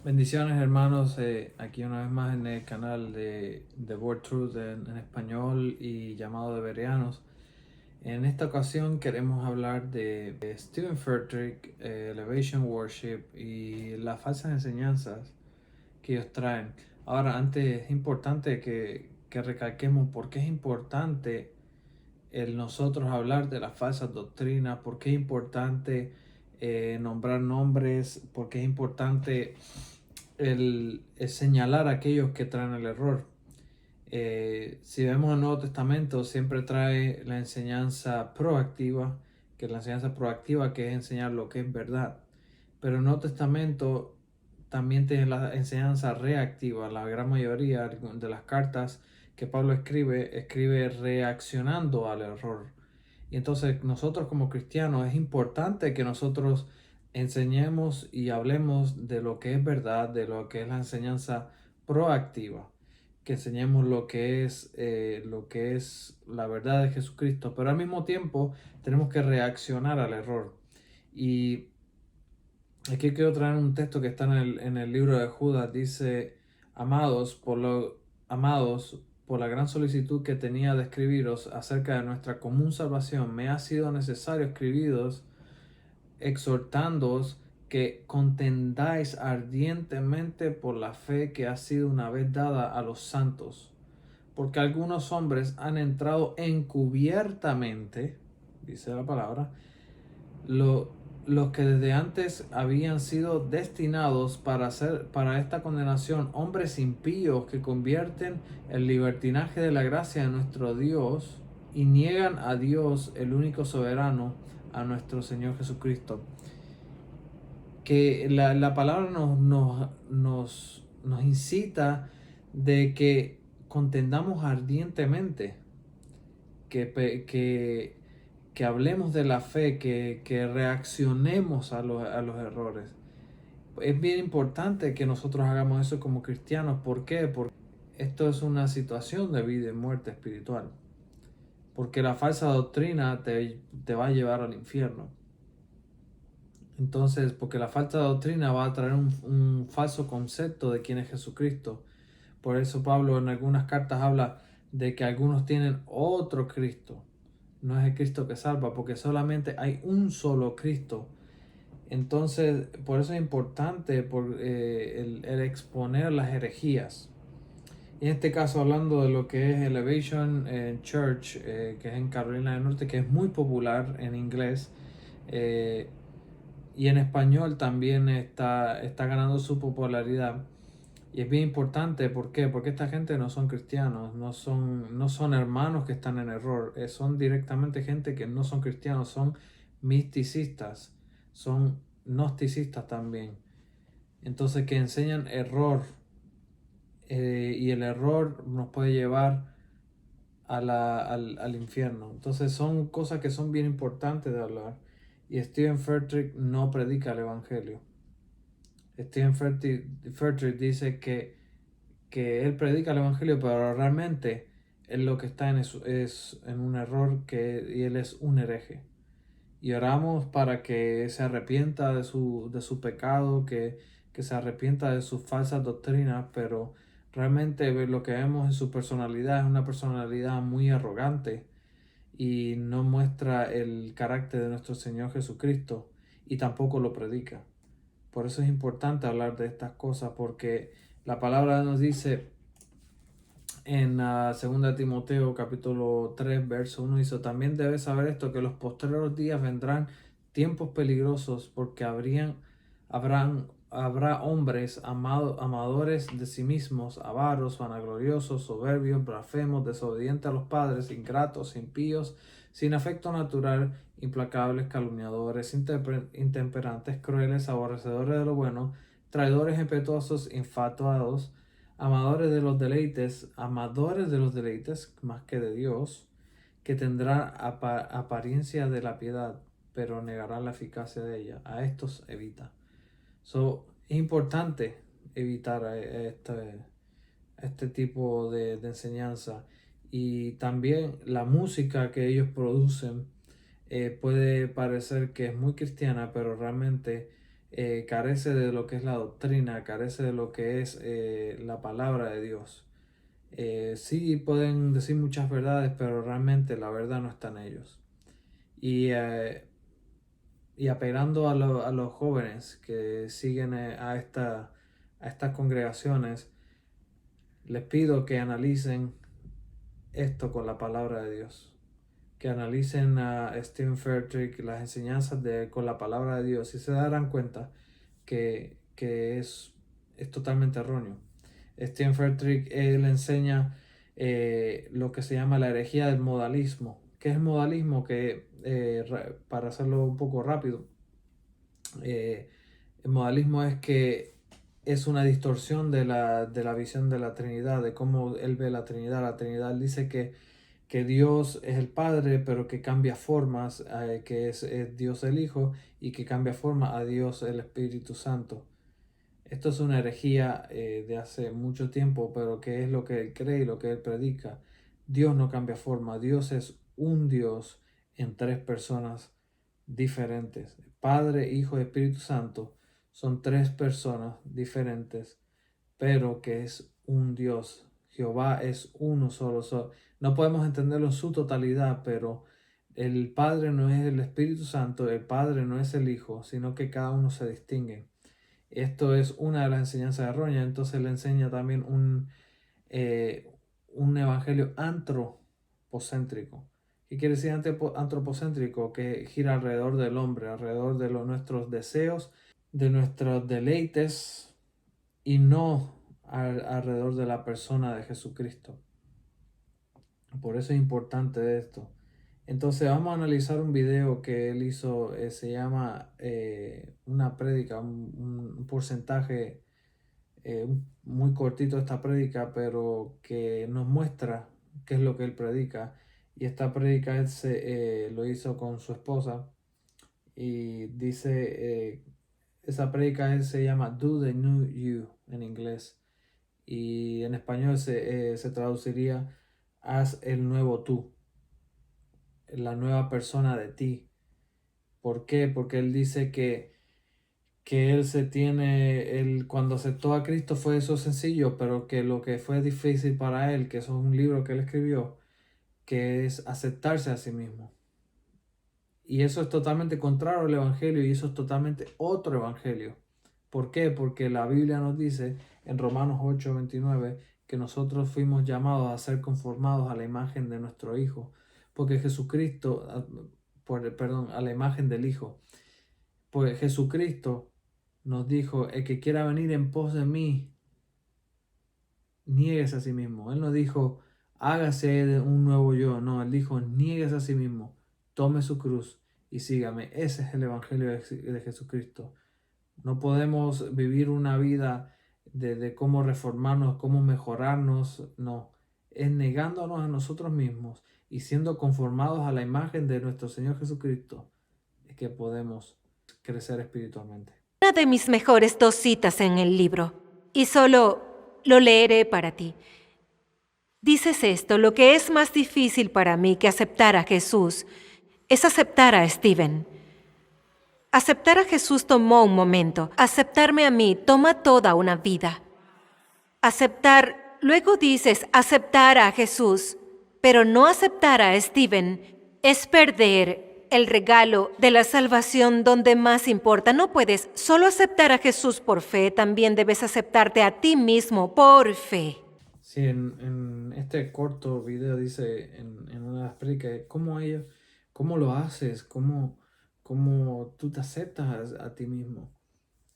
Bendiciones hermanos, aquí una vez más en el canal de Word Truth en español y llamado de Bereanos. En esta ocasión queremos hablar de Stephen Furtick, Elevation Worship y las falsas enseñanzas que ellos traen. Ahora, antes es importante que recalquemos por qué es importante el nosotros hablar de las falsas doctrinas, por qué es importante nombrar nombres, por qué es importante el señalar a aquellos que traen el error. Si vemos el Nuevo Testamento, siempre trae la enseñanza proactiva, que es la enseñanza proactiva, que es enseñar lo que es verdad. Pero el Nuevo Testamento también tiene la enseñanza reactiva. La gran mayoría de las cartas que Pablo escribe reaccionando al error. Y entonces nosotros como cristianos es importante que nosotros enseñemos y hablemos de lo que es verdad, de lo que es la enseñanza proactiva, que enseñemos lo que es la verdad de Jesucristo, pero al mismo tiempo tenemos que reaccionar al error. Y aquí quiero traer un texto que está en el libro de Judas. Dice: amados, por la gran solicitud que tenía de escribiros acerca de nuestra común salvación, me ha sido necesario escribiros exhortándoos que contendáis ardientemente por la fe que ha sido una vez dada a los santos, porque algunos hombres han entrado encubiertamente, dice la palabra, lo, los que desde antes habían sido destinados para esta condenación, hombres impíos que convierten el libertinaje de la gracia de nuestro Dios y niegan a Dios, el único soberano, a nuestro Señor Jesucristo. Que la palabra nos incita de que contendamos ardientemente, que, que hablemos de la fe, que reaccionemos a los errores. Es bien importante que nosotros hagamos eso como cristianos. ¿Por qué? Porque esto es una situación de vida y muerte espiritual. Porque la falsa doctrina te va a llevar al infierno. Entonces, porque la falta de doctrina va a traer un falso concepto de quién es Jesucristo. Por eso Pablo en algunas cartas habla de que algunos tienen otro Cristo. No es el Cristo que salva, porque solamente hay un solo Cristo. Entonces, por eso es importante el exponer las herejías. Y en este caso, hablando de lo que es Elevation Church, que es en Carolina del Norte, que es muy popular en inglés, eh, y en español también está ganando su popularidad. Y es bien importante. ¿Por qué? Porque esta gente no son cristianos, no son hermanos que están en error, son directamente gente que no son cristianos, son misticistas, son gnosticistas también. Entonces, que enseñan error, y el error nos puede llevar al infierno. Entonces son cosas que son bien importantes de hablar. Y Stephen Furtick no predica el evangelio. Stephen Furtick dice que él predica el evangelio, pero realmente él lo que está es en un error, y él es un hereje. Y oramos para que se arrepienta de su pecado, que se arrepienta de sus falsas doctrinas, pero realmente lo que vemos en su personalidad es una personalidad muy arrogante y no muestra el carácter de nuestro Señor Jesucristo, y tampoco lo predica. Por eso es importante hablar de estas cosas, porque la palabra nos dice en 2 Timoteo capítulo 3 verso 1, dice: también debes saber esto, que los postreros días vendrán tiempos peligrosos, porque habrá hombres amadores de sí mismos, avaros, vanagloriosos, soberbios, blasfemos, desobedientes a los padres, ingratos, impíos, sin afecto natural, implacables, calumniadores, intemperantes, crueles, aborrecedores de lo bueno, traidores, impetuosos, infatuados, amadores de los deleites más que de Dios, que tendrán apariencia de la piedad, pero negarán la eficacia de ella. A estos evita. Es importante evitar este tipo de enseñanza. Y también la música que ellos producen puede parecer que es muy cristiana, pero realmente carece de lo que es la doctrina, carece de lo que es la palabra de Dios. Sí pueden decir muchas verdades, pero realmente la verdad no está en ellos. Y apelando a los jóvenes que siguen a estas congregaciones, les pido que analicen esto con la palabra de Dios, que analicen a Stephen Furtick, las enseñanzas con la palabra de Dios, y se darán cuenta que es totalmente erróneo. Stephen Furtick, él enseña lo que se llama la herejía del modalismo. ¿Qué es el modalismo? Para hacerlo un poco rápido, el modalismo es que es una distorsión de la visión de la Trinidad, de cómo él ve la Trinidad. La Trinidad dice que Dios es el Padre, pero que cambia formas, es Dios el Hijo, y que cambia forma a Dios el Espíritu Santo. Esto es una herejía de hace mucho tiempo, pero que es lo que él cree y lo que él predica. Dios no cambia forma, Dios es un Dios en tres personas diferentes. Padre, Hijo y Espíritu Santo son tres personas diferentes, pero que es un Dios. Jehová es uno solo. No podemos entenderlo en su totalidad, pero el Padre no es el Espíritu Santo, el Padre no es el Hijo, sino que cada uno se distingue. Esto es una de las enseñanzas erróneas. Entonces le enseña también un evangelio antropocéntrico. ¿Qué quiere decir antropocéntrico? Que gira alrededor del hombre, alrededor de nuestros deseos, de nuestros deleites, y no alrededor de la persona de Jesucristo. Por eso es importante esto. Entonces vamos a analizar un video que él hizo, se llama una prédica, un porcentaje muy cortito de esta prédica, pero que nos muestra qué es lo que él predica. Y esta prédica él lo hizo con su esposa, y dice, esa prédica él se llama Do the New You en inglés, y en español se traduciría Haz el nuevo tú, la nueva persona de ti. ¿Por qué? Porque él dice que él cuando aceptó a Cristo fue eso sencillo, pero que lo que fue difícil para él, que eso es un libro que él escribió, que es aceptarse a sí mismo. Y eso es totalmente contrario al Evangelio, y eso es totalmente otro Evangelio. ¿Por qué? Porque la Biblia nos dice en Romanos 8:29 que nosotros fuimos llamados a ser conformados a la imagen de nuestro Hijo, porque Jesucristo, perdón, a la imagen del Hijo. Pues Jesucristo nos dijo, el que quiera venir en pos de mí, niéguese a sí mismo. Él no dijo, hágase un nuevo yo. No, él dijo, niéguese a sí mismo, tome su cruz y sígame. Ese es el Evangelio de Jesucristo. No podemos vivir una vida de cómo reformarnos, cómo mejorarnos. No, es negándonos a nosotros mismos y siendo conformados a la imagen de nuestro Señor Jesucristo, es que podemos crecer espiritualmente. Una de mis mejores 2 citas en el libro, y solo lo leeré para ti. Dices esto: lo que es más difícil para mí que aceptar a Jesús es aceptar a Stephen. Aceptar a Jesús tomó un momento. Aceptarme a mí toma toda una vida. Luego dices aceptar a Jesús, pero no aceptar a Stephen es perder el regalo de la salvación donde más importa. No puedes solo aceptar a Jesús por fe, también debes aceptarte a ti mismo por fe. Sí, en este corto video dice en una de las predicas, ¿cómo lo haces? ¿Cómo tú te aceptas a ti mismo?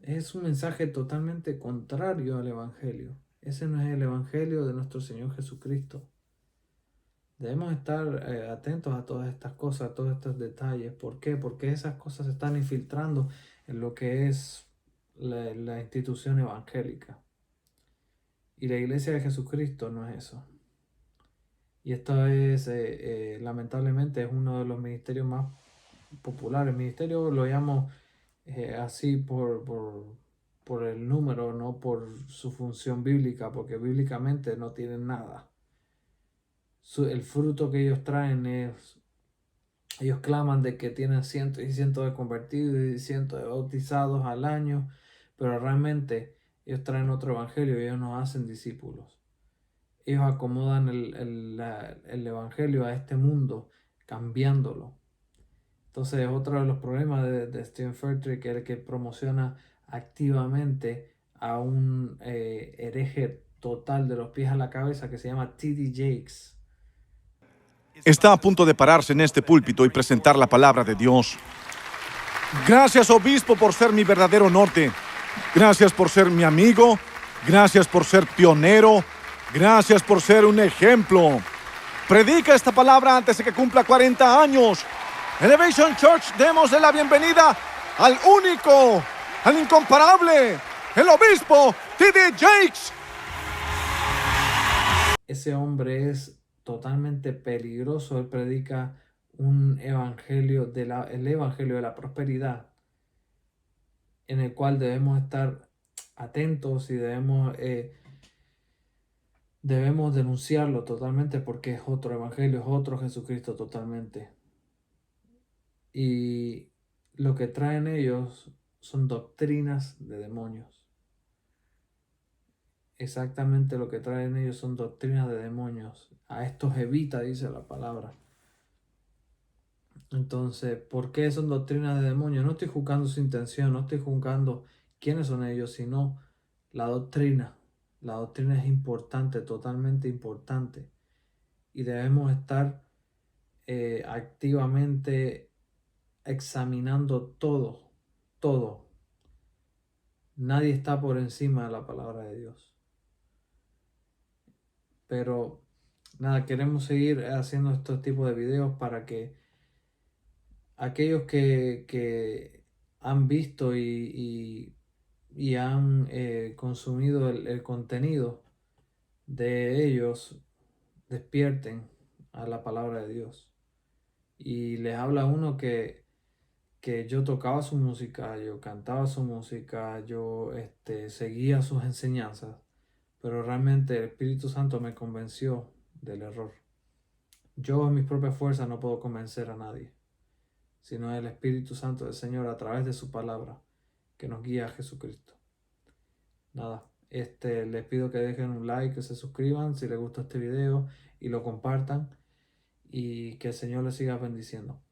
Es un mensaje totalmente contrario al Evangelio. Ese no es el Evangelio de nuestro Señor Jesucristo. Debemos estar atentos a todas estas cosas, a todos estos detalles. ¿Por qué? Porque esas cosas se están infiltrando en lo que es la institución evangélica. Y la iglesia de Jesucristo no es eso. Y esto es, lamentablemente, es uno de los ministerios más populares. Ministerio lo llamo así por el número, no por su función bíblica, porque bíblicamente no tienen nada. El fruto que ellos traen es Ellos claman de que tienen cientos y cientos de convertidos y cientos de bautizados al año, pero realmente ellos traen otro evangelio y ellos no hacen discípulos. Ellos acomodan el evangelio a este mundo, cambiándolo. Entonces, otro de los problemas de Steven Furtick, que es el que promociona activamente a un hereje total de los pies a la cabeza que se llama T.D. Jakes. Está a punto de pararse en este púlpito y presentar la palabra de Dios. Gracias, obispo, por ser mi verdadero norte. Gracias por ser mi amigo. Gracias por ser pionero. Gracias por ser un ejemplo. Predica esta palabra antes de que cumpla 40 años. Elevation Church, démosle la bienvenida al único, al incomparable, el obispo T.D. Jakes. Ese hombre es totalmente peligroso. Él predica un evangelio el evangelio de la prosperidad, en el cual debemos estar atentos y debemos denunciarlo totalmente, porque es otro evangelio, es otro Jesucristo totalmente. Y lo que traen ellos son doctrinas de demonios. Exactamente lo que traen ellos son doctrinas de demonios. A estos evita, dice la palabra. Entonces, ¿por qué son doctrinas de demonios? No estoy juzgando su intención, no estoy juzgando quiénes son ellos, sino la doctrina. La doctrina es importante, totalmente importante. Y debemos estar activamente examinando todo. Nadie está por encima de la palabra de Dios. Pero nada, queremos seguir haciendo estos tipos de videos para que aquellos que han visto y han consumido el contenido de ellos despierten a la palabra de Dios. Y les habla uno que yo tocaba su música, yo cantaba su música, yo seguía sus enseñanzas, pero realmente el Espíritu Santo me convenció del error. Yo en mis propias fuerzas no puedo convencer a nadie, sino el Espíritu Santo del Señor a través de su palabra que nos guía a Jesucristo. Nada, les pido que dejen un like, que se suscriban si les gustó este video y lo compartan, y que el Señor les siga bendiciendo.